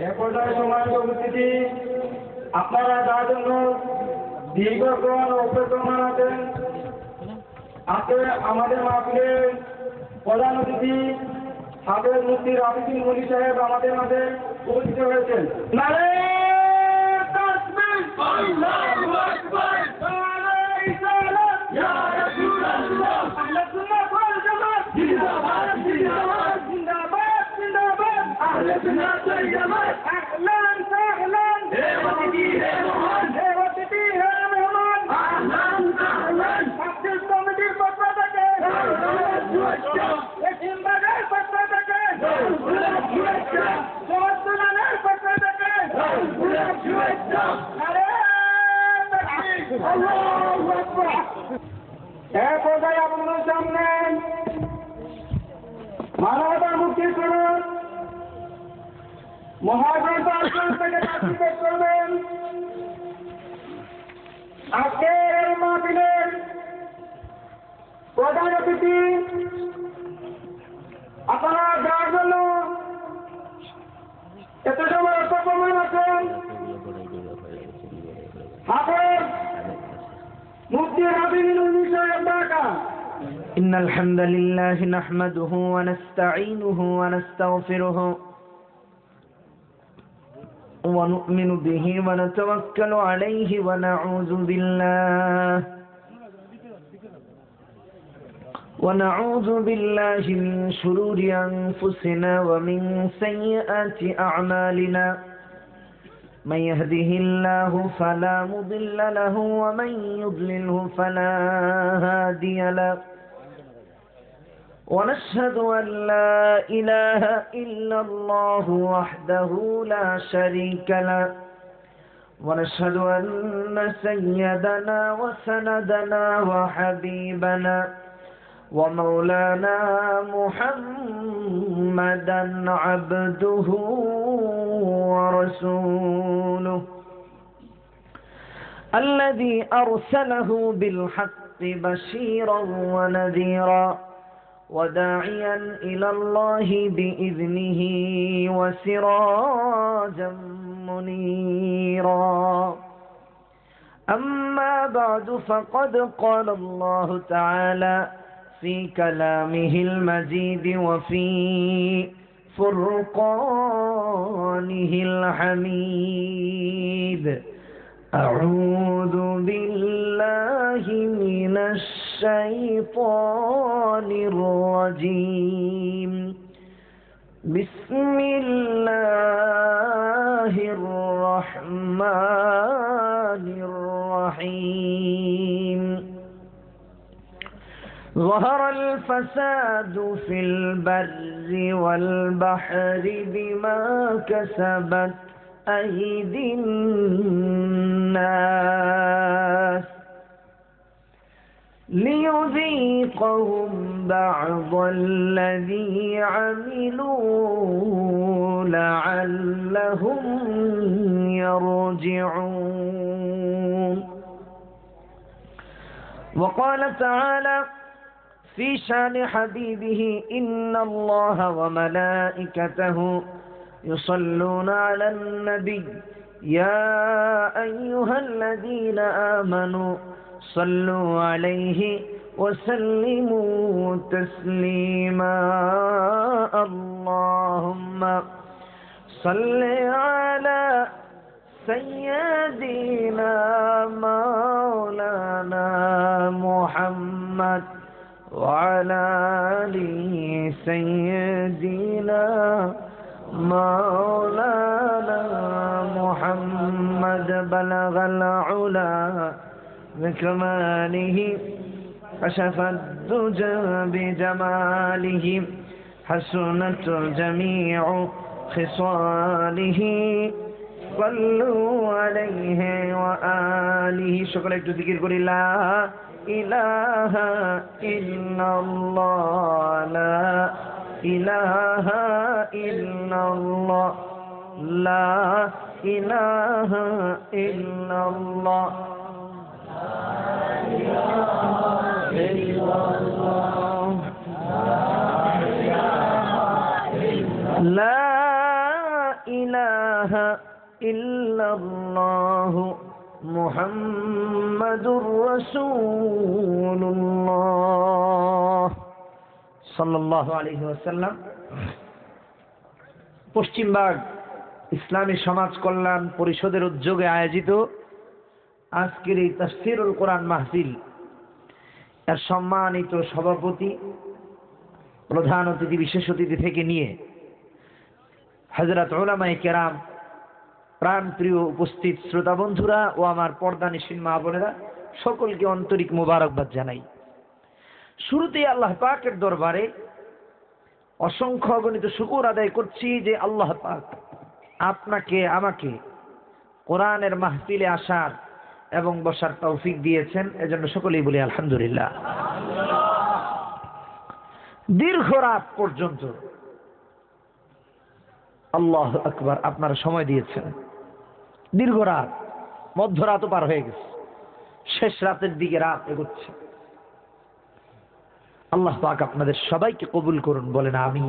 এ পর্যায়ে সম্মানিত উপস্থিতি, আপনারা যার জন্য দীর্ঘক্ষণ অপেক্ষমান আছেন, আজকে আমাদের মাহফিলের প্রধান অতিথি হাফেজ মুফতি রাফিউদ্দিন মনি সাহেব আমাদের মাঝে উপস্থিত হয়েছেন। নারে তাকবীর, আল্লাহু আকবার, নারে সালাত, ইয়া রাসূলুল্লাহ, আহলে সুন্নাহ ওয়াল জামাত, জিন্দাবাদ জিন্দাবাদ জিন্দাবাদ জিন্দাবাদ, আহলে সুন্নাহ ওয়াল জামাত, আহলান সাহলান, হে অতিথি হে মেহমান, হে অতিথি হে মেহমান, আহলান সাহলান, মাহফিল কমিটির পক্ষ থেকে শুভেচ্ছা, এশিমবাগের পক্ষ থেকে শুভেচ্ছা, সমর্থনের পক্ষ থেকে শুভেচ্ছা, নারে তাকবীর, আল্লাহু আকবার। এ পর্যায়ে আপনাদের সামনে মানবতার মুক্তি স্বরূপ মহাগ্রন্থ আসন থেকে তাকবীর পেশ করবেন আজকের মাহফিলের প্রধান অতিথি। আপনারা যার জন্য এত সময় অপমান আছেন, হাফেজ মুফতি রাফিউদ্দিন মনি সাহেব ঢাকা। إن الحمد لله نحمده ونستعينه ونستغفره ونؤمن به ونتوكل عليه ونعوذ بالله من شرور أنفسنا ومن سيئات أعمالنا من يهده الله فلا مضل له ومن يضلله فلا هادي له ونشهد أن لا إله إلا الله وحده لا شريك له ونشهد أن سيدنا وسندنا وحبيبنا ومولانا محمدا عبده ورسوله الذي أرسله بالحق بشيرا ونذيرا وداعيا إلى الله بإذنه وسراجا منيرا. أما بعد فقد قال الله تعالى في كلامه المجيد وفي فرقانه الحميد. أعوذ بالله من الشيطان الرجيم. بسم الله الرحمن الرحيم. ظهر الفساد في البر والبحر بما كسبت أيدي الناس ليذيقهم بعض الذي عملوا لعلهم يرجعون. وقال تعالى في شان حبيبه: إن الله وملائكته يصلون على النبي يا أيها الذين آمنوا صلوا عليه وسلموا تسليما. اللهم صل على سيدنا مولانا محمد وعلى آل سيدنا مولانا محمد. بلغ العلا بكماله كشف الدجى بجماله حسنت جميع خصاله صلوا عليه وآله. شكرا لك ذكر قل لا إله إلا الله لا إله إلا الله لا إله إلا الله لا إله ইল্লাল্লাহু মুহাম্মাদুর রাসূলুল্লাহ সাল্লাল্লাহু আলাইহি ওয়াসাল্লাম। পশ্চিমবঙ্গ ইসলামী সমাজ কল্যাণ পরিষদের উদ্যোগে আয়োজিত আজকের এই তাফসীরুল কোরআন মাহফিল এর সম্মানিত সভাপতি, প্রধান অতিথি, বিশেষ অতিথি থেকে নিয়ে হযরত উলামায়ে কেরাম, প্রাণপ্রিয় উপস্থিত শ্রোতা বন্ধুরা ও আমার পর্দানিশীন মা বোনেরা, সকলকে আন্তরিক মোবারকবাদ জানাই। শুরুতেই আল্লাহ পাকের দরবারে অসংখ্য অগণিত শুকর আদায় করছি যে আল্লাহ পাক আপনাকে আমাকে কোরআনের মাহফিলে আসার এবং বসার তৌফিক দিয়েছেন, এজন্য সকলেই বলি আলহামদুলিল্লাহ। দীর্ঘ রাত পর্যন্ত আল্লাহ আকবার আপনারা সময় দিয়েছেন। দীর্ঘ রাত, মধ্যরাতও পার হয়ে গেছে, শেষ রাতের দিকে রাত এগোচ্ছে। আল্লাহ পাক আপনাদের সবাইকে কবুল করুন, বলেন আমিন।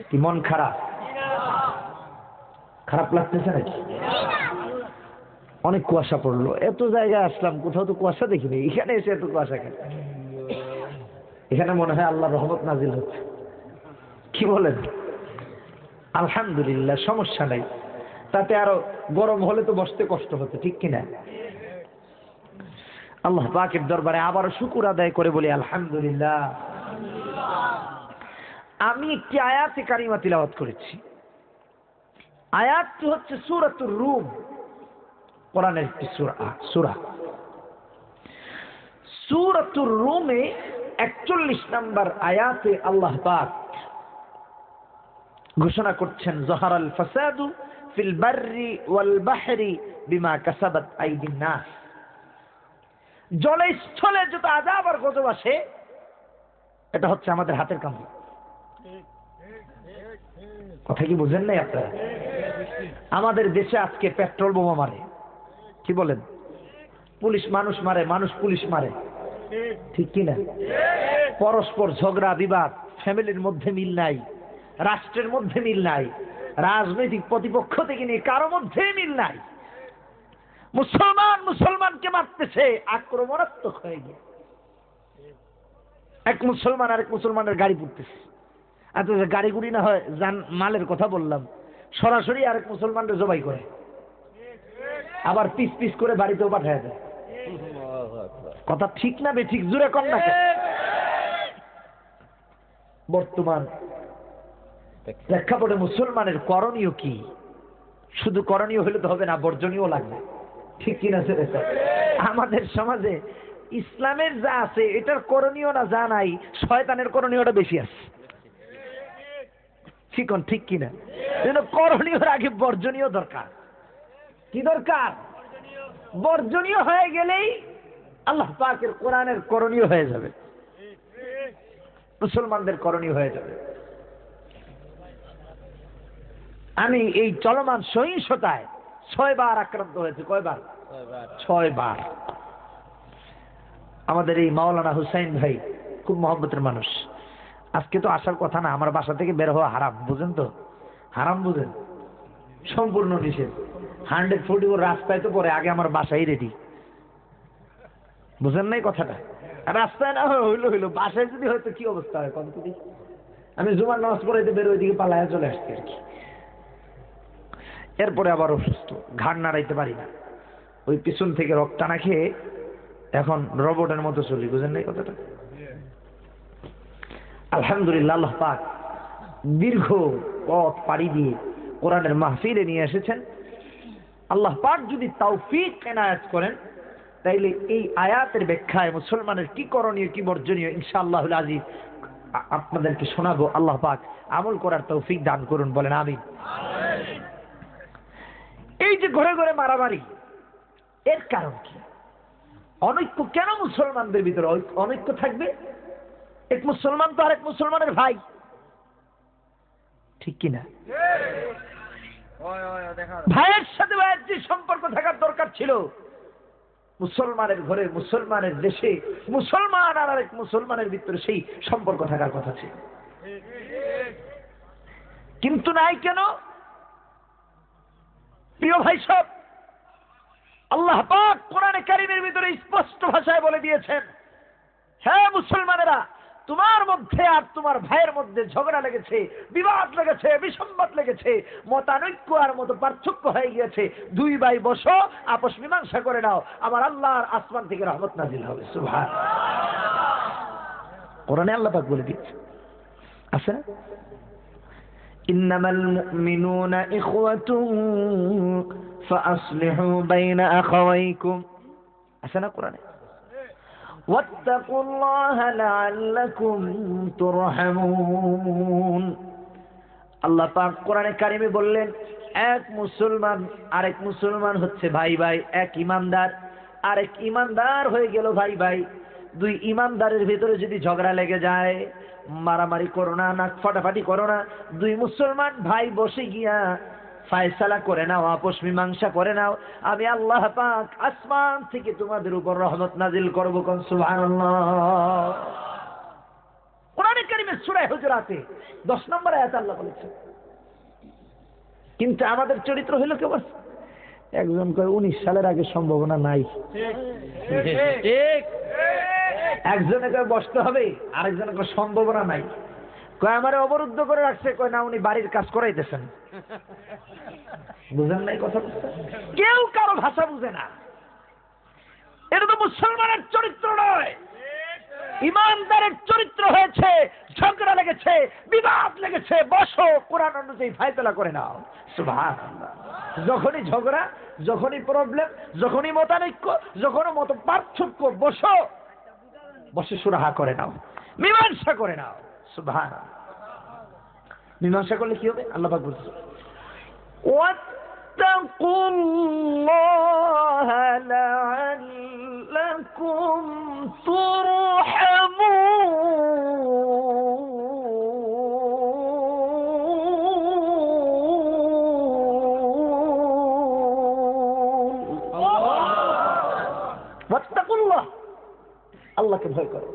কি মন খারাপ? খারাপ লাগতেছে নাকি? অনেক কুয়াশা পড়লো, এত জায়গায় আসলাম, কোথাও তো কুয়াশা দেখিনি, এখানে এসে এত কুয়াশা কেন? এখানে মনে হয় আল্লাহর রহমত নাজিল হচ্ছে। কি বলেন? আলহামদুলিল্লাহ, সমস্যা নাই। তাতে আরো গরম হলে তো বসতে কষ্ট হতো, ঠিক কিনা? আল্লাহ পাকের দরবারে আবারও শুকর আদায় করে বলি আলহামদুলিল্লাহ। আমি একটি আয়াতে কারিমা তিলাওয়াত করেছি। আয়াতটি হচ্ছে সূরাতুর রুম, কোরআনের একটি সূরা। সূরাতুর রুমে 41 নম্বর আয়াতে আল্লাহ পাক ঘোষণা করছেন, যাহারাল ফাসাদু ফিল বাররি ওয়াল বাহরি বিমা কাসাবাত আইদিন নাস। জলে স্থলে যত আযাব আর গজব আসে, এটা হচ্ছে আমাদের হাতের কামাই। কথা কি বুঝেন নাই আপনারা? আমাদের দেশে আজকে পেট্রোল বোমা মারে, কি বলেন? পুলিশ মানুষ মারে, মানুষ পুলিশ মারে, ঠিক কিনা? পরস্পর ঝগড়া বিবাদ, ফ্যামিলির মধ্যে মিল নাই, রাষ্ট্রের মধ্যে মিল নাই, রাজনৈতিক প্রতিপক্ষ থেকে নিয়ে কারো মধ্যে মিল নাই। মুসলমান মুসলমানকে মারতেছে, আক্রমণাত্মক হয়ে গিয়ে এক মুসলমান আরেক মুসলমানের গাড়ি পুড়তেছে। আচ্ছা, গাড়ি গুড়ি না হয়, যান মালের কথা বললাম, সরাসরি আরেক মুসলমানকে জবাই করে, আবার পিস পিস করে বাড়িতেও পাঠায় দেয়। কথা ঠিক না বে ঠিক? জোরে কম না কেন? বর্তমান প্রেক্ষাপটে মুসলমানের করণীয় কি? শুধু করণীয় হলে তো হবে না, বর্জনীয় লাগবে, ঠিক কিনা? আমাদের সমাজে ইসলামের যা আছে এটার করণীয় না যা নাই, শয়তানের করণীয়টা বেশি আছে, ঠিক কিনা? করণীয়র আগে বর্জনীয় দরকার। কি দরকার? বর্জনীয় হয়ে গেলেই আল্লাহ পাকের কোরআনের করণীয় হয়ে যাবে, মুসলমানদের করণীয় হয়ে যাবে। আমি এই চলমান সহিংসতায় 6 বার আক্রান্ত হয়েছে। কয়বার? 6 বার। আমাদের এই মাওলানা হুসাইন ভাই খুব মহব্বতের মানুষ। আজকে তো আসার কথা না, আমার বাসা থেকে বের হওয়া হারাম, বুঝেন তো? হারাম বুঝেন? সম্পূর্ণ নিষেধ। 144 রাস্তায় তো পরে, আগে আমার বাসায় রেডি, বুঝেন নাই কথাটা? রাস্তায় না হইলো, বাসায় যদি হয়তো কি অবস্থা হয় কত? আমি জুমার নামাজ পড়াইতে বের ওইদিকে পালায় চলে আসছি আর কি। এরপরে আবার অসুস্থ, ঘাড় নাড়াইতে পারি না, ওই পিছন থেকে রক্ত টানা খেয়ে এখন রোবটের মতো চলি, বুঝেন নাই কথাটা? আলহামদুলিল্লাহ, আল্লাহ পাক দীর্ঘ পথ পাড়ি দিয়ে কোরআনের মাহফিলে নিয়ে এসেছেন। আল্লাহ পাক যদি তৌফিক এনায়েত করেন, তাইলে এই আয়াতের ব্যাখ্যায় মুসলমানের কি করণীয় কি বর্জনীয় ইনশাআল্লাহুল আজিজ আপনাদেরকে শোনাবো। আল্লাহ পাক আমল করার তৌফিক দান করুন, বলেন আমিন। এই যে ঘরে ঘরে মারামারি, এর কারণ কি? অনৈক্য কেন মুসলমানদের ভিতরে অনৈক্য থাকবে? এক মুসলমান তো আরেক মুসলমানের ভাই, ঠিক কিনা? ভাইয়ের সাথে ভাইয়ের যে সম্পর্ক থাকার দরকার ছিল, মুসলমানের ঘরে, মুসলমানের দেশে, মুসলমান আর আরেক মুসলমানের ভিতরে সেই সম্পর্ক থাকার কথা ছিল, কিন্তু নাই কেন? প্রিয় ভাই সব, আল্লাহ পাক কোরআনে কারীমের ভিতরে স্পষ্ট ভাষায় বলে দিয়েছেন, হ্যাঁ মুসলমানেরা, তোমার মধ্যে আর তোমার ভাইয়ের মধ্যে ঝগড়া লেগেছে, বিবাদ লেগেছে, বিসম্বাদ লেগেছে, মতানৈক্য আর মত পার্থক্য হয়ে গিয়েছে, দুই ভাই বসো, আপোষ মীমাংসা করে নাও, আমার আল্লাহর আসমান থেকে রহমত নাজিল হবে। সুবহানাল্লাহ। কোরআনে আল্লাহ পাক বলে দিয়েছে, আছে না, ইন্নামাল মুমিনুনা ইখওয়াতুন ফাআসলিহু বাইনা আখাওয়াইকুম, আছে না কোরআনে, ওয়াত্তাকুল্লাহা লাআল্লাকুম তুরহামুন। আল্লাহ পাক কোরআনে কারিমে বললেন, এক মুসলমান আরেক মুসলমান হচ্ছে ভাই ভাই, এক ইমানদার আরেক ইমানদার হয়ে গেল ভাই ভাই। দুই ইমানদারের ভিতরে যদি ঝগড়া লেগে যায়, মারামারি করো না, নাক ফাটাফাটি করো না, দুই মুসলমান ভাই বসে গিয়া ফায়সালা করে নাও, আপোষ মীমাংসা করে নাও, আমি আল্লাহ পাক আসমান থেকে তোমাদের উপর রহমত নাজিল করব। কোন সুবহানাল্লাহ। কোরআনে কারীমের সূরা হুজুরাতে 10 নম্বর আয়াতে আল্লাহ বলেছেন। কিন্তু আমাদের চরিত্র হলো কেবল, একজন কয় 19 সালের আগে সম্ভাবনা নাই, ঠিক, একজনে কয় বসতে হবে, আরেকজনে কয় সম্ভাবনা নাই, কয় আমারে অবরুদ্ধ করে রাখছে, কয় না উনি বাড়ির কাজ করাইতেছেন। বুঝেন নাই কথা? কেউ কারো ভাষা বুঝে না। এটা তো মুসলমানের চরিত্র নয়, ইমানদারের চরিত্র হয়েছে। ঝগড়া লেগেছে, বিবাদ লেগেছে, বসো, কোরআন অনুযায়ী ফায়সালা করে নাও। সুবহানাল্লাহ। যখনই ঝগড়া, যখনই প্রবলেম, যখনই মতানৈক্য, যখনই মত পার্থক্য, বসো, বসে সুরাহা করে নাও, মীমাংসা করে নাও। সুবহানাল্লাহ। মীমাংসা করলে কি হবে? আল্লাহ পাক বলছেন, ওয়াত্তাকুল্লাহা লাআল্লাকুম তুরহামুন। ওয়াত্তাকুল্লাহ, আল্লাহকে ভয় করো,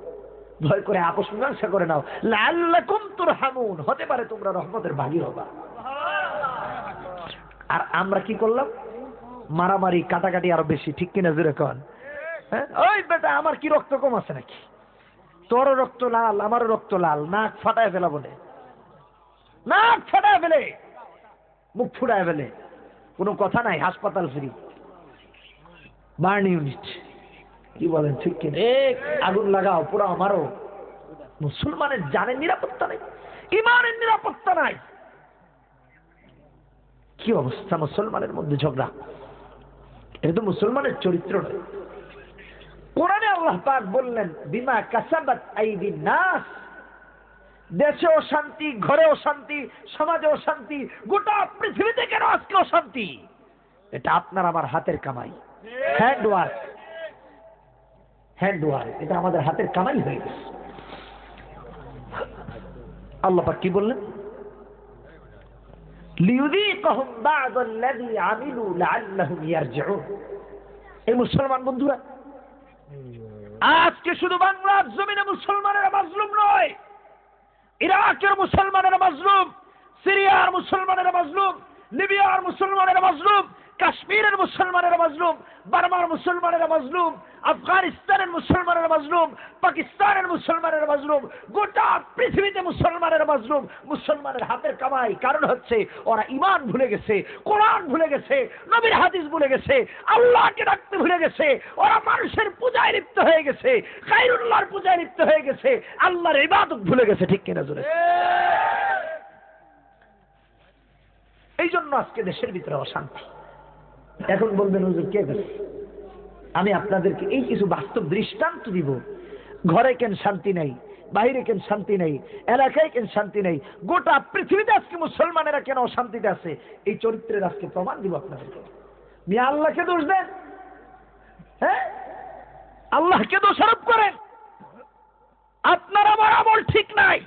ভয় করে আপোষ মীমাংসা করে নাও। লাআল্লাকুম তুরহামুন, হতে পারে তোমরা রহমতের ভাগী হবা। আর আমরা কি করলাম? মারামারি, কাটাকাটি আরো বেশি, ঠিক কিনা জোরে কন? ওই বেটা, আমার কি রক্ত কম আছে নাকি? তোর রক্ত লাল, আমারও রক্ত লাল, নাক ফাটায় ফেলা বলে, নাক ফাটায় ফেলে, মুখ ফুটায় ফেলে, কোনো কথা নাই, হাসপাতাল ফ্রি, বার্ন ইউনিট, কি বলেন ঠিক কিনা? আগুন লাগাও, পুরো আমারও। মুসলমানের জানের নিরাপত্তা নাই, ইমানের নিরাপত্তা নাই। কি অবস্থা মুসলমানের মধ্যে ঝগড়া! এটা তো মুসলমানের চরিত্র নয়। কোরআনে আল্লাহ পাক বললেন, বিমা কাসাবাত আইদিন নাস, দেশে অশান্তি, ঘরে অশান্তি, সমাজে অশান্তি, গোটা পৃথিবীতে কেন আজকে অশান্তি? এটা আপনার আমার হাতের কামাই, হ্যান্ড ওয়ার্ক, হ্যান্ড ওয়ার্ক, এটা আমাদের হাতের কামাই হয়ে গেছে। আল্লাহ পাক কি বললেন? লিয়ুযীকাহুম বা'দাল্লাযী আমিলু লা'আল্লাহুম ইয়ারজিউন। এই মুসলমান বন্ধুরা, আজকে শুধু বাংলার জমিনে মুসলমানেরা মাজলুম নয়, ইরাকের মুসলমানেরা মাজলুম, সিরিয়ার মুসলমানেরা মাজলুম, লিবিয়ার মুসলমানেরা মাজলুম, কাশ্মীরের মুসলমানেরা মাজলুম, বার্মার মুসলমানেরা মাজলুম, আফগানিস্তানের মুসলমানেরা মাজলুম, পাকিস্তানের মুসলমানেরা মাজলুম, গোটা পৃথিবীতে মুসলমানেরা মাজলুম। মুসলমানের হাতের কামাই। কারণ হচ্ছে ওরা ঈমান ভুলে গেছে, কোরআন ভুলে গেছে, নবীর হাদিস ভুলে গেছে, আল্লাহকে ডাকতে ভুলে গেছে। ওরা মানুষের পূজায় লিপ্ত হয়ে গেছে, খায়রুল্লাহর পূজায় লিপ্ত হয়ে গেছে, আল্লাহর ইবাদত ভুলে গেছে। ঠিক কিনা জোরে? এই জন্য আজকে দেশের ভিতরে অশান্তি। এখন বলবেন, হুজুর কে গেছে? আমি আপনাদেরকে এই কিছু বাস্তব দৃষ্টান্ত দিব। ঘরে কেন শান্তি নাই, বাইরে কেন শান্তি নেই, এলাকায় কেন শান্তি নেই, গোটা পৃথিবীতে আজকে মুসলমানেরা কেন অশান্তিতে আছে, এই চরিত্রের আজকে প্রমাণ দিব আপনাদেরকে। মিয়া আল্লাহকে দোষ দেন, হ্যাঁ, আল্লাহকে দোষারোপ করেন। আপনার আমার আমল ঠিক নাই।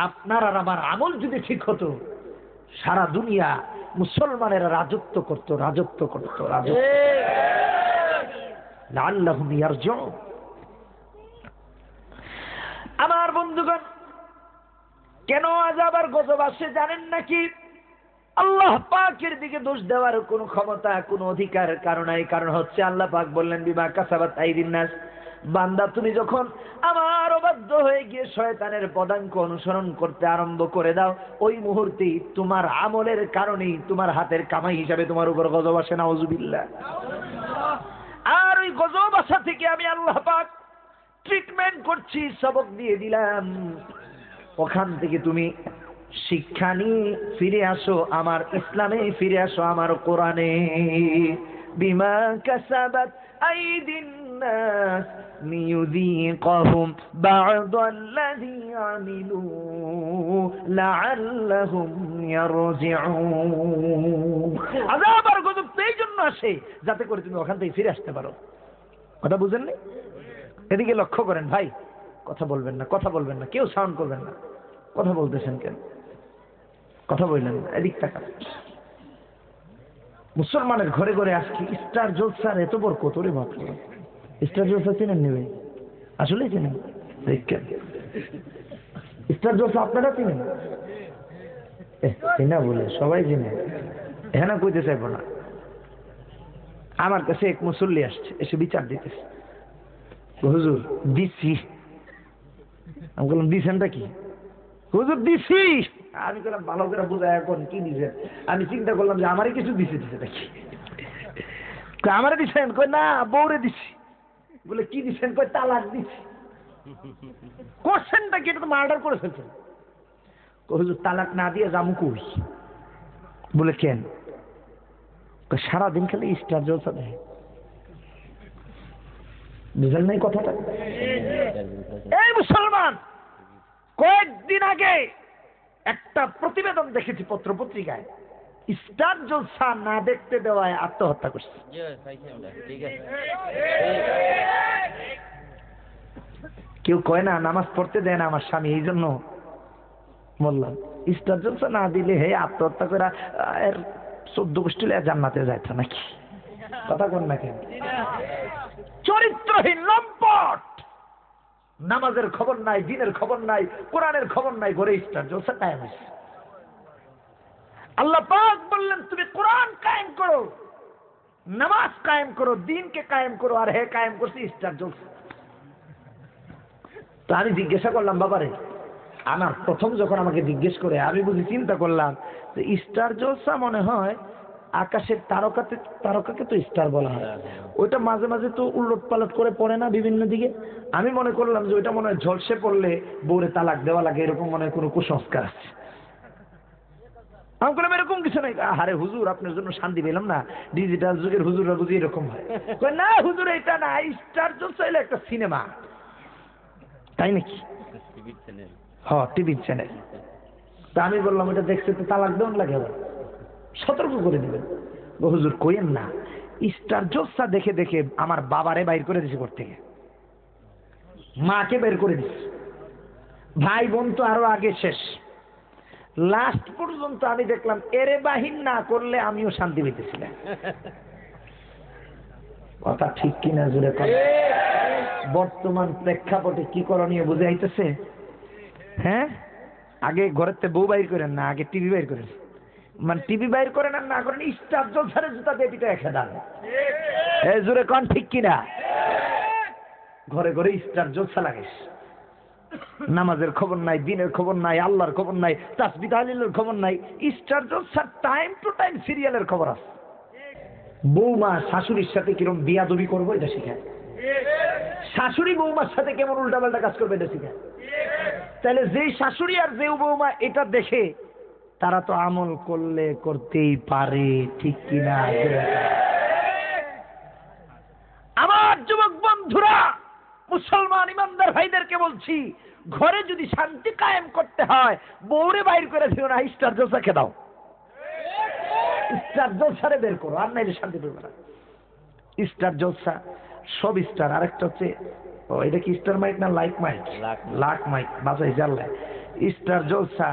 আপনার আর আমার আমল যদি ঠিক হতো, সারা দুনিয়া মুসলমানেরা রাজত্ব করত, রাজত্ব করত, রাজত্ব। লাআল্লাহুম ইয়ারজিউন। আমার বন্ধুগণ, কেন আযাব আর গজব আসে জানেন নাকি? আল্লাহ পাকের দিকে দোষ দেওয়ার কোনো ক্ষমতা, কোনো অধিকার কারণ নাই। কারণ হচ্ছে আল্লাহ পাক বললেন বিমা কাসাবাত আইদিন নাস, বান্দা তুমি যখন আমার অবাধ্য হয়ে গিয়ে শয়তানের পদাঙ্ক অনুসরণ করতে আরম্ভ করে দাও, ওই মুহূর্তেই তোমার আমলের কারণেই তোমার হাতের কামাই হিসাবে তোমার উপর গজব আসে, নাউজুবিল্লাহ। আর ওই গজব আসা থেকে আমি আল্লাহ পাক ট্রিটমেন্ট করছি, সবক দিয়ে দিলাম। ওখান থেকে তুমি শিক্ষা নিয়ে ফিরে আসো আমার ইসলামে, ফিরে আসো আমার কোরআনে। বিমা কাসাবাত আইদিন নাস লিয়ুযীকাহুম বা'দাল্লাযী আমিলু লাআল্লাহুম ইয়ারজিউন। আযাব আর গজব এই জন্য আসে যাতে করে তুমি ওখান থেকে ফিরে আসতে পারো। কথা বুঝেন না? এদিকে লক্ষ্য করেন ভাই, কথা বলবেন না, কথা বলবেন না, কেউ সাউন্ড করবেন না। কথা বলতেছেন কেন? কথা বললেন না, এদিক তাকান। মুসলমানের ঘরে ঘরে আজকে স্টার জলসার এত বড় কতরে বাপ। স্টার জলসা চেনেন নেবে? আসলে চেনেন? স্টার জলসা আপনারা চেনেন? চেনা বলে সবাই চেনে, এখানে কইতে চাইব না। আমার কাছে এক মুসল্লি আসছে, এসে বিচার দিতেছে, হুজুর দিছি। আমি বললাম দিছেনটা কি? হুজুর দিছি। আমি বললাম ভালো করে বোঝায় এখন কি দিছেন। আমি চিন্তা করলাম যে আমারই কিছু দিছে দিছে নাকি। আমারে দিছেন? কই না, বউরে দিছি। বলে কি দিছেন? কই তালাক দিছি। কোশ্চেনটা কি? এটা তো মার্ডার করে ফেলছেন। হুজুর তালাক না দিয়ে জামু কই? বলে কেন? সারাদিন খালি স্টার জলসা দেয়। বুঝলেন নাই কথাটা? এই মুসলমান, কয়েকদিন আগে একটা প্রতিবেদন দেখেছি পত্র পত্রিকায়, স্টার জলসা না দেখতে দেওয়ায় আত্মহত্যা করছে। কেউ কয় না নামাজ পড়তে দেয় না আমার স্বামী, এই জন্য বললাম স্টার জলসা না দিলে হে আত্মহত্যা করে 14 গোষ্ঠী জান্নাতে যাইতো নাকি? কথা কোন না কেন? চরিত্রহীন লম্পট, নামাজের খবর নাই, দিনের খবর নাই, কোরআনের খবর নাই, ঘরে স্টার জলসা কায়েম হয়েছে। আল্লাহ পাক বললেন তুমি কোরআন কায়েম করো, নামাজ কায়েম করো, দিনকে কায়েম করো, আর হে কায়েম করছে স্টার জলসা। তো আমি জিজ্ঞাসা করলাম বাবারে, আমার প্রথম যখন আমাকে জিজ্ঞেস করে আমি বুঝি চিন্তা করলাম যে স্টার জলসা মনে হয় আকাশের তারকাকে তো স্টার বলা হয়, ওইটা মাঝে মাঝে তো উলট পালট করে পড়ে না বিভিন্ন দিকে। আমি মনে করলাম যে ওইটা মনে হয় ঝলসে পড়লে বউরে তালাক দেওয়া লাগে, এরকম মনে হয় কোনো কুসংস্কার আছে। আমি বললাম এরকম কিছু নাই। আরে হুজুর আপনার জন্য শান্তি পেলাম না, ডিজিটাল যুগের হুজুররা বুঝি এরকম হয়। না হুজুর এটা না, স্টার জলসা হলো একটা সিনেমা। তাই নাকি? হ্যাঁ, টিভির চ্যানেল। তা আমি বললাম এটা দেখতে তো তালাক দেওয়ান লাগে, সতর্ক করে দিবেন। হুজুর কইেন না, স্টার জলসা দেখে দেখে আমার বাবারে বাইর করে দিছে করতে, মাকে বের করে দিছে, ভাই বোন তো আরো আগে শেষ। লাস্ট পর্যন্ত আমি দেখলাম এরে বাহির না করলে আমিও শান্তি পেতেছিলাম। কথা ঠিক কিনা জুড়ে কথা। বর্তমান প্রেক্ষাপটে কি করণীয় বুঝে আইতেছে? হ্যাঁ, আগে ঘরের থেকে বউ বাইর করেন না, আগে টিভি বাইর করেন। মানে টিভি বাইর করেন আর না করেন স্টার জলসারে জুতা দিয়ে পিঠে এসে দাঁড়ান। এই জুড়ে কন ঠিক কিনা? ঘরে ঘরে স্টার জলসা লাগাইস, নামাজের খবর নাই, দিনের খবর নাই, আল্লাহর খবর নাই, তাসবিহ তাহলিলের খবর নাই। স্টার জলসার টাইম টু টাইম সিরিয়ালের খবর আছে। বৌমা শাশুড়ির সাথে কিরকম বিয়াদবি করবো এটা শিখায়, শাশুড়ি বৌমার সাথে কেমন উল্টাপাল্টা কাজ করবে এটা শিখায়। তাহলে যেই শাশুড়ি আর যে বৌমা এটা দেখে তারা তো আমল করলে করতেই পারে, ঠিক কিনা? আমার যুবক বন্ধুরা, মুসলমান ইমানদার ভাইদেরকে বলছি, ঘরে যদি শান্তি কায়েম করতে হয় বউরে বাইর করে দিও না, স্টার জলসাকে দাও। স্টার জলসারে বের করো, আর নাইলে শান্তি পেবে না। স্টার জলসা সব স্টার। আরেকটা হচ্ছে এটা কি স্টার মাইক না লাইক মাইক? লাক মাইক বাজাই জানলে। Star Jalsha,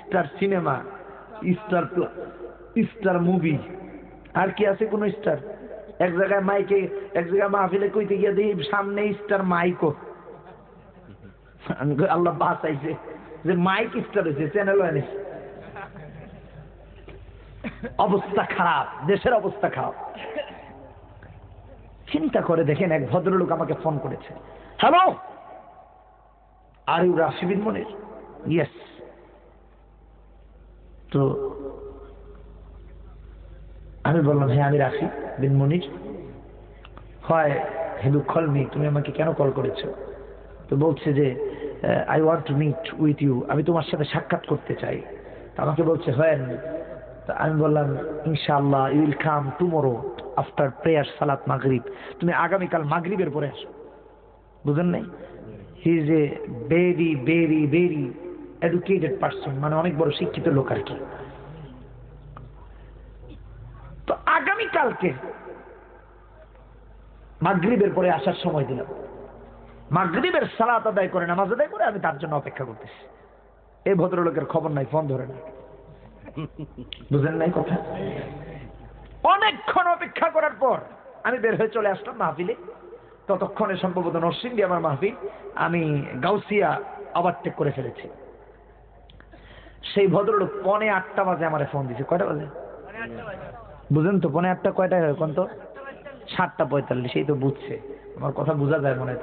Star cinema, Star Star movie, আর কি আছে কোন স্টার? এক জায়গায় মাইকে, এক জায়গায় মাহফিলে কইতে গিয়ে দিই সামনে স্টার মাইকও। আল্লাহ বাঁচাইছে যে মাইক স্টার হয়েছে, চ্যানেল হয়নি। অবস্থা খারাপ, দেশের অবস্থা খারাপ। চিন্তা করে দেখেন, এক ভদ্রলোক আমাকে ফোন করেছে, হ্যালো, আর ইউ রাশি বিন মনির? ইয়েস। তো আমি বললাম, হ্যাঁ আমি রাশি বিন মনির। হয় হেলু কল মি, তুমি আমাকে কেন কল করেছো? তো বলছে যে I want to meet with you, আমি তোমার সাথে সাক্ষাৎ করতে চাই। তো আমাকে বলছে হয়। তো আমি বললাম ইনশাআল্লাহ you will come tomorrow after prayer সালাত মাগরিব, তুমি আগামীকাল মাগরিবের পরে আসো। বুঝেন নাই? He is a very very very educated person, মানে অনেক বড় শিক্ষিত লোক আর কি। তো আগামীকালকে মাগরিবের পরে আসার সময় দিলাম। মাগরিবের সালাত আদায় করে, নামাজ আদায় করে আমি তার জন্য অপেক্ষা করতেছি। এই ভদ্রলোকের খবর নাই, ফোন ধরে না। বুঝেন নাই কথা? অনেকক্ষণ অপেক্ষা করার পর আমি বের হয়ে চলে আসলাম মাহফিলে। ততক্ষণে সম্ভবত নরসিংদী আমার মাহফিল, আমি গাউসিয়া ওভারটেক করে ফেলেছি। সেই ভদ্রলোক 7:45 বাজে আমার ফোন দিছে। কয়টা বাজে বুঝেন তো? 7:45 কয়টা হয় কোন তো? 7:45। এই তো বুঝছে, আমার কথা বোঝা যায় মনে হয়।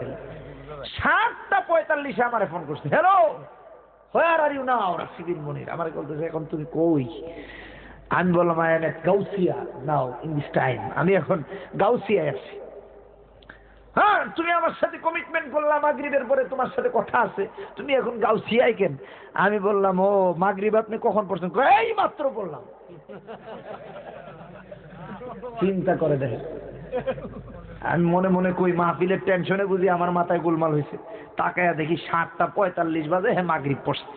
7:45 আমার ফোন করছে, হ্যালো হোয়ার আর ইউ নাও রাশি বিন মনির। আমার বলতেছে এখন তুমি কই? আমি বললাম I am at Gausia now in this time, আমি এখন গাউসিয়ায় আছি। হ্যাঁ, তুমি আমার সাথে কমিটমেন্ট করলাম মাগরিবের পরে তোমার সাথে কথা আছে, তুমি এখন গাউসিয়ায় কেন? আমি বললাম ও মাগরিব আপনি কখন পড়ছেন? এই মাত্র পড়লাম। চিন্তা করে দেখেন, আমি মনে মনে কই মাহফিলের টেনশনে বুঝি আমার মাথায় গোলমাল হয়েছে। তাকায়া দেখি 7:45 বাজে, হ্যাঁ মাগরিব পড়ছে।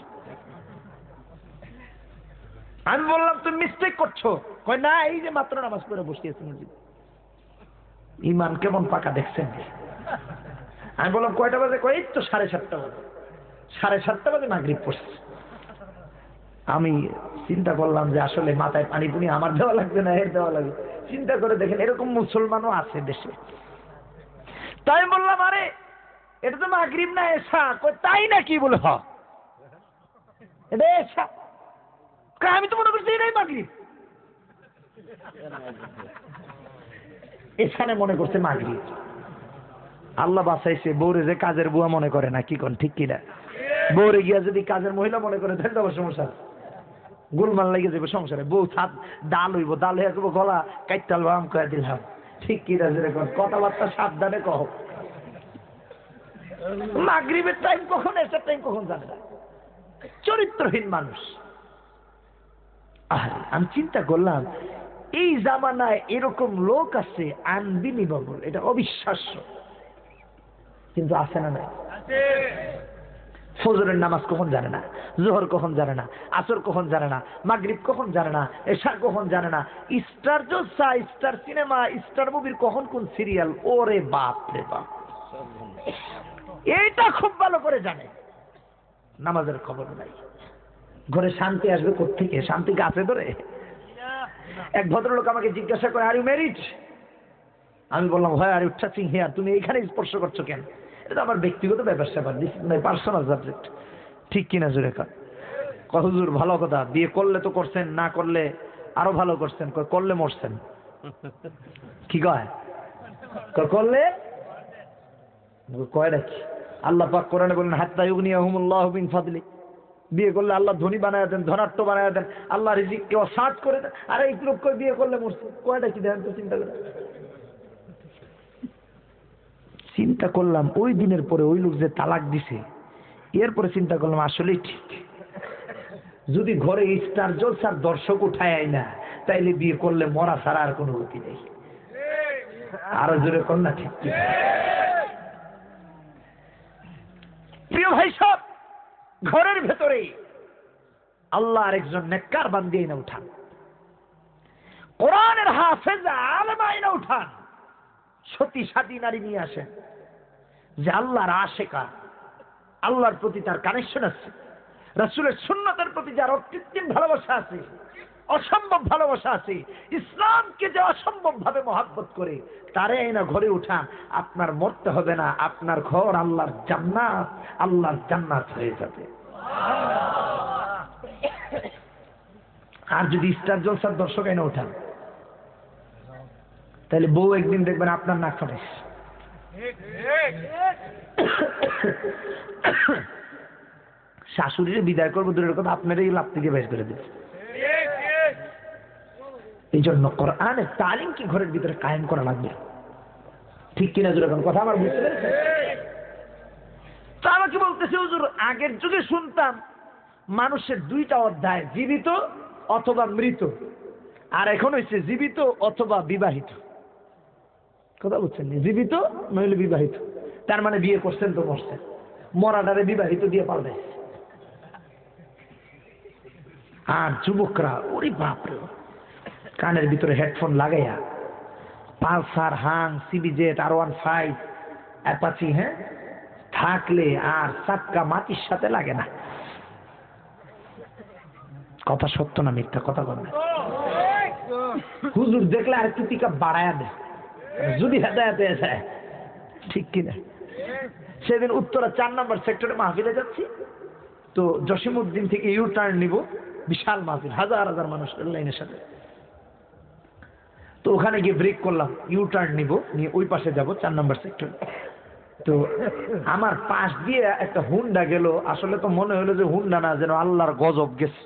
আমি বললাম তুমি মিস্টেক করছো। কয় না, এই যে মাত্র নামাজ পড়ে বসে আছি মসজিদে। ইমান কেমন পাকা দেখছেন? আমি বললাম কয়টা বাজে? কয় এই তো 7:30 বাজে। 7:30 বাজে মাগরিব পড়ছে। আমি চিন্তা করলাম যে আসলে মাথায় পানি পুনি আমার দেওয়া লাগবে না এর দেওয়া লাগবে। চিন্তা করে দেখেন এরকম মুসলমানও আছে দেশে। তাই বললাম আরে এটা তো মাগরিব না, এসা। কয় তাই নাকি? বলে হ, এটা এসা। আমি তো মনে করছি এটাই মাগরিব। এখানে মনে করছে মাগরিব। আল্লাহ বাঁচাইছে, বউরে যে কাজের বুয়া মনে করে না, কি কোন ঠিক কিনা? বউরে গিয়া যদি কাজের মহিলা মনে করে তাহলে তো সমস্যা, গোলমাল লেগে যাবে সংসারে। বউ ছাদ ডাল হইব, ডাল হয়ে যাবো, গলা কাইটাল আম করে দিলাম, ঠিক কিনা? যেরকম কথাবার্তা সাবধানে কহ। মাগরিবের টাইম কখন, এসার টাইম কখন জানে না, চরিত্রহীন মানুষ। আমি চিন্তা করলাম এই জামানায় এরকম লোক আছে, আনবিলিভেবল, এটা অবিশ্বাস্য, কিন্তু আছে না নাই? ফজরের নামাজ কখন জানে না, জোহর কখন জানে না, আসর কখন জানে না, মাগরিব কখন জানে না, এশা কখন জানে না, star Jalsha, Star cinema, star মুভির কখন কোন সিরিয়াল, ওরে বাপ রে বাপ, এইটা খুব ভালো করে জানে। নামাজের খবর নাই। ঘরে শান্তি আসবে কোত্থেকে? শান্তি গাছে ধরে? এক ভদ্রলোক আমাকে জিজ্ঞাসা করে আর ইউ ম্যারিড? আমি বললাম হয় আর ইউ টাচিং হিয়ার, তুমি এইখানে স্পর্শ করছো কেন? এটা আমার ব্যক্তিগত ব্যাপার স্যাপার, this is my personal subject. ঠিক কিনা জোরে কান? হুজুর ভালো কথা, বিয়ে করলে তো করছেন, না করলে আরো ভালো করছেন। করলে মরছেন। কি কয়? করলে কয়টা কি? আল্লাহ পাক কোরআনে বলেন হাত্তা ইউগনিয়াহুমুল্লাহু মিন ফাদলি, বিয়ে করলে আল্লাহ ধনী বানায় দেন, ধনাঢ্য বানায় দেন, আল্লাহ রিজিক কেউ সার্চ করে দেন। আরে এই লোক কই বিয়ে করলে মরছে? কয়টা কি দেন তো? চিন্তা করে চিন্তা করলাম ওই দিনের পরে ওই লোক যে তালাক দিছে, এরপরে চিন্তা করলাম আসলেই ঠিক। যদি ঘরে স্টার জলসার দর্শক উঠায় না, তাইলে বিয়ে করলে মরা ছাড়া আর কোনো গতি নেই। আরো জোরে কর না, ঠিক কি? প্রিয় ভাই সব, ঘরের ভেতরে আল্লাহ আরেকজন নেককার বান্দি না উঠান, কোরআনের হাফেজ আলেমা না উঠান, সতী সাদী নারী নিয়ে আসেন যে আল্লাহর আশেকা, আল্লাহর প্রতি তার কানেকশন আছে, রাসূলের সুন্নতের প্রতি যার অকৃত্রিম ভালোবাসা আছে, অসম্ভব ভালোবাসা আছে, ইসলামকে যে অসম্ভব ভাবে মহাব্বত করে, তারে না ঘরে উঠান। আপনার মরতে হবে না, আপনার ঘর আল্লাহর জান্নাত, আল্লাহর জান্নাত হয়ে যাবে। আর যদি স্টার জলসার দর্শক এনে ওঠান, তাহলে বউ একদিন দেখবেন আপনার নাক ফাটাইছে। শাশুড়ির বিদায় করবো দূরের কথা, আপনারই লাভ থেকে বের করে দেবে। এই জন্য কোরআনের তালিম কি ঘরের ভিতরে কায়েম করা লাগবে, ঠিক কিনা? যেরকম কথা আমার বুঝতে পেরেছেন? তো আমাকে বলতেছে হুজুর, আগের যুগে শুনতাম মানুষের দুইটা অধ্যায়, জীবিত অথবা মৃত, আর এখন হচ্ছে জীবিত অথবা বিবাহিত। কথা বুঝছেন? জীবিত নইলে বিবাহিত, তার মানে বিয়ে করছেন তো মরছেন, মরাটারে বিবাহিত দিয়ে পাল্টে। আর যুবকরা ওরে বাপরে, কানের ভিতরে হেডফোন লাগাইয়া Pulsar, Hang, CBZ, R15, Apache, হ্যাঁ, থাকলে আর চাক্কা মাটির সাথে লাগে না। কথা সত্য না মিথ্যা? কথা বলেন। হুজুর দেখলে আর একটু পিক আপ বাড়ায়া দেয় যদি হেদায়েত হয়ে যায়, ঠিক কিনা? সেদিন উত্তরা 4 নম্বর সেক্টরে মাহফিলে যাচ্ছি, তো জসিমউদ্দিন থেকে ইউ টার্ন নিব, বিশাল মাহফিল, হাজার হাজার মানুষ লাইনের সাথে। তো ওখানে গিয়ে ব্রেক করলাম, ইউ টার্ন নিব, নিয়ে ওই পাশে যাব 4 নম্বর সেক্টর। তো আমার পাশ দিয়ে একটা হুন্ডা গেল, আসলে তো মনে হলো যে হুন্ডা না, যেন আল্লাহর গজব গেছে।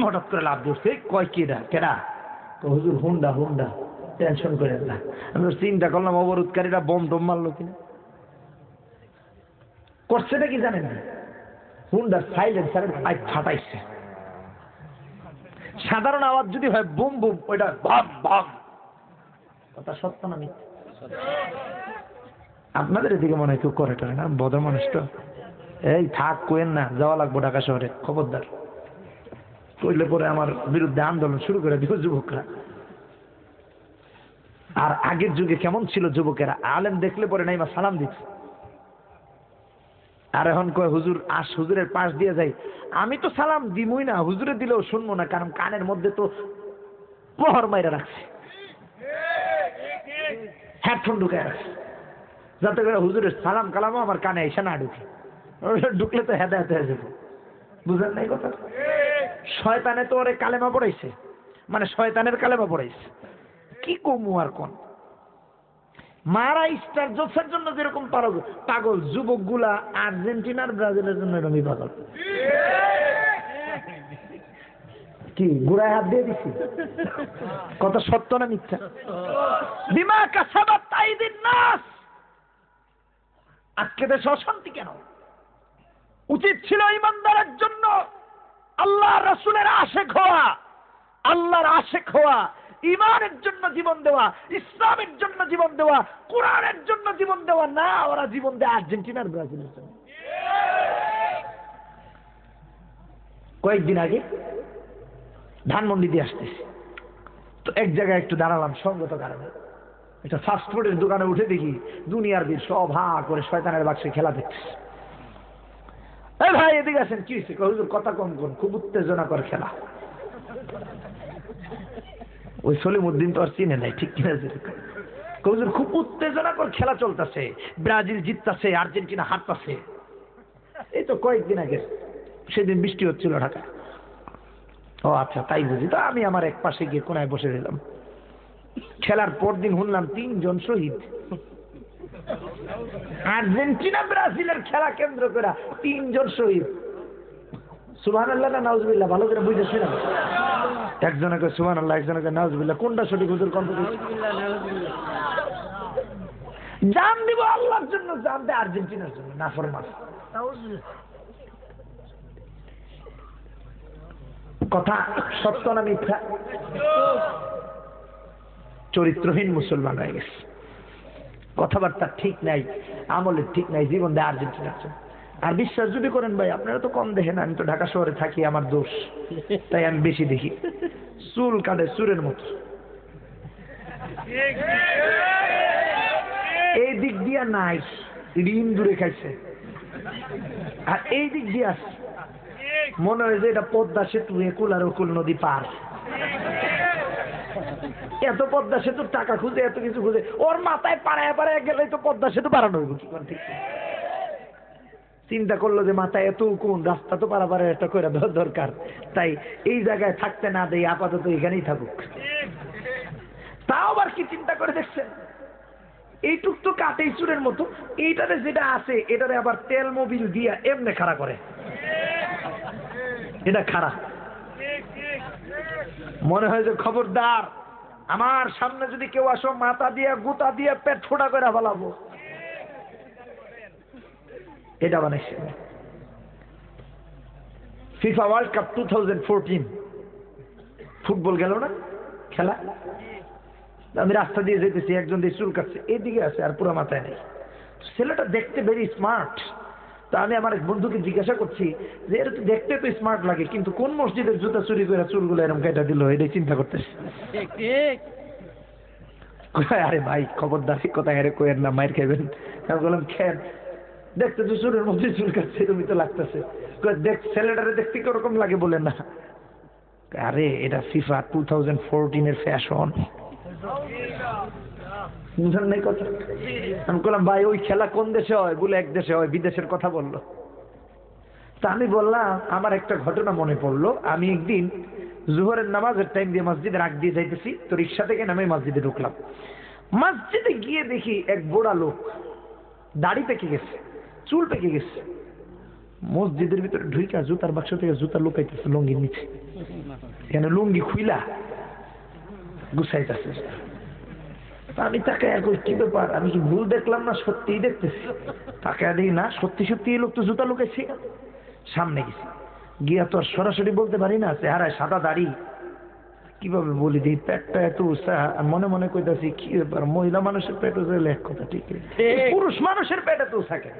হঠাৎ করে লাভ ধরছে, কয় কেডা কেডা? তো হুজুর হুন্ডা হুন্ডা, টেনশন করে না। আমি চিন্তা করলাম অবরোধকারীরা বোম টোম মারলো কিনা। করছে নাকি জানেন? হুন্ডার সাইলেন্সারের পাইপ ফাটাইছে। সাধারণ আওয়াজ যদি হয় বুম বুম, ওইটা বাম বাম। কথা সত্য না মিথ্যা? আপনাদের এদিকে মনে হয় কেউ করে টরে না, ভদ্র মানুষ তো। এই থাক, কোয়েন না, যাওয়া লাগবো ঢাকা শহরে, খবরদার। কইলে পরে আমার বিরুদ্ধে আন্দোলন শুরু করে দিব যুবকরা। আর আগের যুগে কেমন ছিল যুবকেরা, আলেম দেখলে পরে নাই মা সালাম দিত। আর এখন কয় হুজুর আস, হুজুরের পাশ দিয়ে যাই। আমি তো সালাম দিমই না, হুজুরে দিলেও শুনবো না, কারণ কানের মধ্যে তো প্রহর মাইরা রাখছে, হেডফোন ঢুকায় রাখছে, যাতে করে হুজুরের সালাম কালামও আমার কানে এসে না ঢুকে। ঢুকলে তো হেদায়েত হয়ে যাবে। বুঝেন নাই কথা? শয়তানে তো ওরে কালেমা পড়াইছে, মানে শয়তানের কালেমা পড়াইছে। কি কমু আর কোন? মারা স্টার জলসার জন্য যেরকম পাগল, যুবক গুলা আর্জেন্টিনার ব্রাজিলের জন্য এরকমই পাগল। কি গুড়ায় হাত দিয়ে দিছি? কথা সত্য না মিথ্যা? বিমা কাসাবাত আইদিন নাস। আজকে দেশে অশান্তি কেন? উচিত ছিল ইমানদারের জন্য আল্লাহ রাসূলের আশিক হওয়া, আল্লাহর আশিক হওয়া, ইমানের জন্য জীবন দেওয়া, ইসলামের জন্য জীবন দেওয়া, কোরআনের জন্য জীবন দেওয়া। না, ওরা জীবন দেয় আর্জেন্টিনার ব্রাজিলের জন্য। কয়েকদিন আগে ধানমন্ডি দিয়ে আসতেছি, তো এক জায়গায় একটু দাঁড়ালাম সঙ্গত কারণে। একটা ফাস্টফুডের দোকানে উঠে দেখি দুনিয়ার বীর সব হা করে শয়তানের বাক্সে খেলা দেখতেছে। এই ভাই এদিকে আসেন, কি হয়েছে? হুজুর কথা কম কোন, খুব উত্তেজনাকর খেলা। ওই সলিমউদ্দিন তো আর চিনে নাই, ঠিক কিনা? হুজুর খুব উত্তেজনাকর খেলা চলতেছে, ব্রাজিল জিততেছে, আর্জেন্টিনা হারতেছে। এই তো কয়েকদিন আগে, সেদিন বৃষ্টি হচ্ছিল ঢাকা। ও আচ্ছা, তাই বুঝি। তো আমি আমার এক পাশে গিয়ে কোনায় বসে রইলাম। খেলার পর দিন শুনলাম 3 জন শহীদ। আর্জেন্টিনা ব্রাজিলের খেলা কেন্দ্র করে 3 জন শহীদ। সুবহানাল্লাহ না নাউজুবিল্লাহ? ভালো করে বুঝে শুনেন। একজনে কয় সুবহানাল্লাহ, একজনে কয় নাউজুবিল্লাহ। কোনটা সঠিক হুজুর? জান দিব আল্লাহর জন্য, জান দে আর্জেন্টিনার জন্য, নাফরমান। কথা সত্য না মিথ্যা? চরিত্রহীন মুসলমান হয়ে গেছে, কথাবার্তা ঠিক নাই, আমলের ঠিক নাই, জীবন দেয় আর্জেন্টিনার জন্য। আর বিশ্বাস যদি করেন ভাই, আপনারা তো কম দেখেন, আমি তো ঢাকা শহরে থাকি, আমার দোষ, তাই আমি বেশি দেখি। চুল কাটে চুরের মতো, এই দিক দিয়া নাই, ঋণ দূরে খাইছে, আর এই দিক দিয়ে আসছে, মনে হয় যে এটা পদ্মা সেতু, একুল আর ওকুল নদী পার। এত পদ্মা সেতুর টাকা খুঁজে, এত কিছু খুঁজে, ওর মাথায় পাড়ায় পাড়ায় গেলে তো পদ্মা সেতু বাড়ানো হইব কি কোন? ঠিক চিন্তা করলো যে মাথায় এত কোন রাস্তা তো পারাপারের একটা করে দেওয়া দরকার, তাই এই জায়গায় থাকতে না দেই, আপাতত এখানেই থাকুক। তাও আবার কি চিন্তা করে দেখছেন, এইটুক তো কাটেই চুরের মতো, এইটারে যেটা আছে এটারে আবার তেল মোবিল দিয়া এমনি খাড়া করে, এটা খাড়া। মনে হয় যে খবরদার আমার সামনে যদি কেউ আসো মাথা দিয়ে গুতা দিয়ে পেট ফোটা করে ফেলাবো। এটা বানাইছে ফিফা ওয়ার্ল্ড কাপ 2014, ফুটবল গেল না খেলা, আমি রাস্তা দিয়ে যেতেছি, একজন দিয়ে চুল কাটছে, এইদিকে আছে আর পুরো মাথায় নেই। ছেলেটা দেখতে ভেরি স্মার্ট। তা আমি আমার এক বন্ধুকে জিজ্ঞাসা করছি যে এটা তো দেখতে তো স্মার্ট লাগে, কিন্তু কোন মসজিদের জুতা চুরি করে চুলগুলো এরকম কেটে দিল, এটাই চিন্তা করতেছি। আরে ভাই খবরদার কথা হেরে কয়ের না, মায়ের খাইবেন। আমি বললাম খেন, দেখতে তো চুরের মধ্যে চুল কাটছে, তুমি তো লাগতেছে। দেখ ছেলেটারে দেখতে কিরকম লাগে বলে না, আরে এটা ফিফা 2014 ফ্যাশন, বুঝলেন নাই কথা। আমি বললাম ভাই ওই খেলা কোন দেশে হয়? বলে এক দেশে হয়, বিদেশের কথা বললো। তা আমি বললাম আমার একটা ঘটনা মনে পড়লো। আমি একদিন জোহরের নামাজের টাইম দিয়ে মসজিদের আগ দিয়ে যাইতেছি, তো রিক্সা থেকে নামে মসজিদে ঢুকলাম। মসজিদে গিয়ে দেখি এক বুড়া লোক দাড়ি পেকে গেছে, চুল পেকে গেছে, মসজিদের ভিতরে ঢুইকা জুতার বাক্স থেকে জুতা লুকাইতেছে লুঙ্গির নিচে, এখানে লুঙ্গি খুইলা গুছাইতেছে। আমি তাকে কি ব্যাপার, আমি কি ভুল দেখলাম না সত্যিই দেখতেছি? তাকে দেখি না, সত্যি সত্যি এই লোক তো জুতা লুকাইছে। সামনে গেছি, গিয়া তো আর সরাসরি বলতে পারি না, চেহারায় সাদা দাড়ি, কিভাবে বলি দিই পেটটা এত উঁচা, মনে মনে কইতাছি কি ব্যাপার, মহিলা মানুষের পেট উঁচা এক কথা ঠিক, পুরুষ মানুষের পেট এত উঁচা কেন?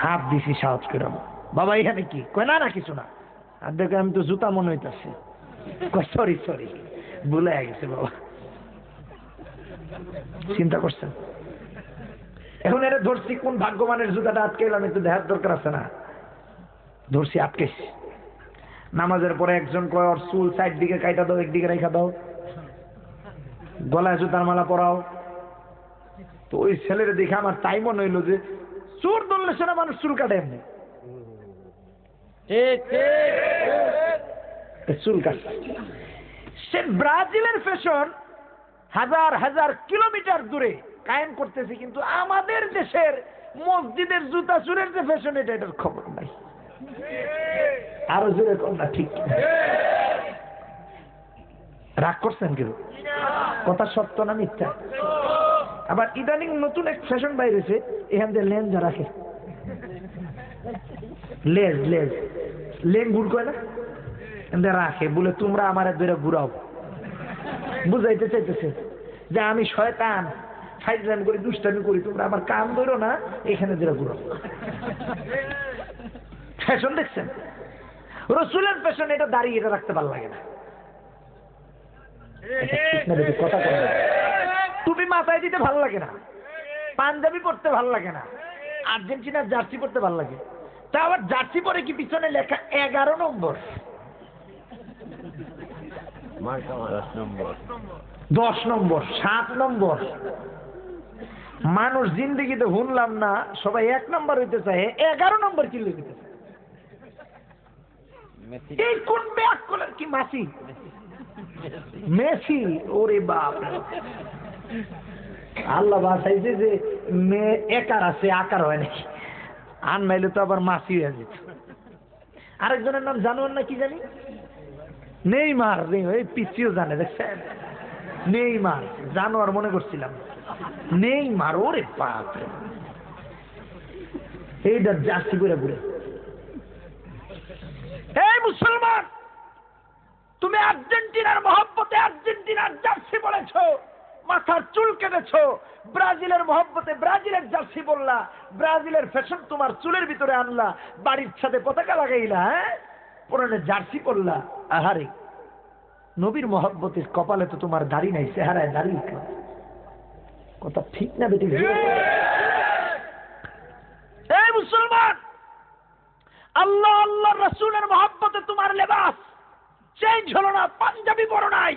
হাত দিছি সাহস করে, বাবা এখানে কি? কয় না না কিছু না। আর দেখে আমি তো জুতা মনে হইতাছি। সরি সরি, ভুলে গেছে বাবা। চিন্তা করছেন? এখন এটা ধরছি, কোন ভাগ্যমানের জুতাটা আটকে এলাম একটু দেখার দরকার আছে না? ধরছি, আটকেছি। নামাজের পরে একজন কয় ওর চুল সাইড দিকে কাইটা দাও, একদিকে রেখা দাও, গলায় জুতার মালা পরাও। তো ওই ছেলের দেখে আমার তাই মনে হইলো যে চোর ধরলে সেটা মানুষ চুল কাটে এমনি, চুল কাটে। সে ব্রাজিলের ফ্যাশন হাজার হাজার কিলোমিটার দূরে কায়েম করতেছে, কিন্তু আমাদের দেশের মসজিদের জুতা চুরের যে ফ্যাশন এটার খবর নাই। আরো জোরে কর না, ঠিক রাগ করছেন কেউ? কথা সত্য না মিথ্যা? আবার ইদানিং নতুন এক ফ্যাশন বাইরেছে, এখান থেকে লেঞ্জা রাখে, লেজ লেজ লেন ঘুর করে না, এখান রাখে, বলে তোমরা আমার ধরে ঘুরাও। বুঝাইতে চাইতেছে যে আমি শয়তান, ফাইজলাম করি, দুষ্টামি করি, তোমরা আমার কান ধরো না, এখানে ধরে ঘুরাও। ফ্যাশন দেখছেন? রসুলের ফ্যাশন এটা দাঁড়িয়ে এটা রাখতে ভালো লাগে না। কথা বলে টুপি মাথায় দিতে ভালো লাগে না, পাঞ্জাবি পরতে ভালো লাগে না, আর্জেন্টিনার জার্সি পরতে ভালো লাগে। তা আবার জার্সি পরে কি পিছনে লেখা 11 নম্বর, 10 নম্বর, 7 নম্বর। মানুষ জিন্দিগিতে শুনলাম না সবাই 1 নম্বর হইতে চায়, 11 নম্বর কি লিখতে চায়? এই কোন ব্যাক কলার কি মাসি মেসি? ওরে বাপ, আল্লাহ বাসাইছে যে মেয়ে একার আছে, আকার হয় নাকি, আর নাইলে তো আবার মাসি হয়ে যেত। আরেকজনের নাম জানোয়ার না কি জানি, নেইমার, এই পিছিয়েও জানে, দেখছেন? নেইমার, জানোয়ার মনে করছিলাম, নেইমার। ওরে বাপ, এইটা জার্সি করে ঘুরে। এই মুসলমান, তুমি আর্জেন্টিনার মহব্বতে আর্জেন্টিনার জার্সি বলেছো, মাথার চুল কেটেছো, ব্রাজিলের মহব্বতে ব্রাজিলের জার্সি বললা, ব্রাজিলের ফ্যাশন তোমার চুলের ভিতরে আনলা, বাড়ির ছাদে পতাকা লাগাইলা, হ্যাঁ, পরনে জার্সি পরলা। আহারে, নবীর মহব্বতের কপালে তো তোমার দাড়ি নাই, চেহারায় দাড়ি। কথা ঠিক না বেটি? এই মুসলমান, আল্লাহ আল্লাহ রসুলের মহব্বতে তোমার লেবাস চেঞ্জ হলো না, পাঞ্জাবি পরো নাই,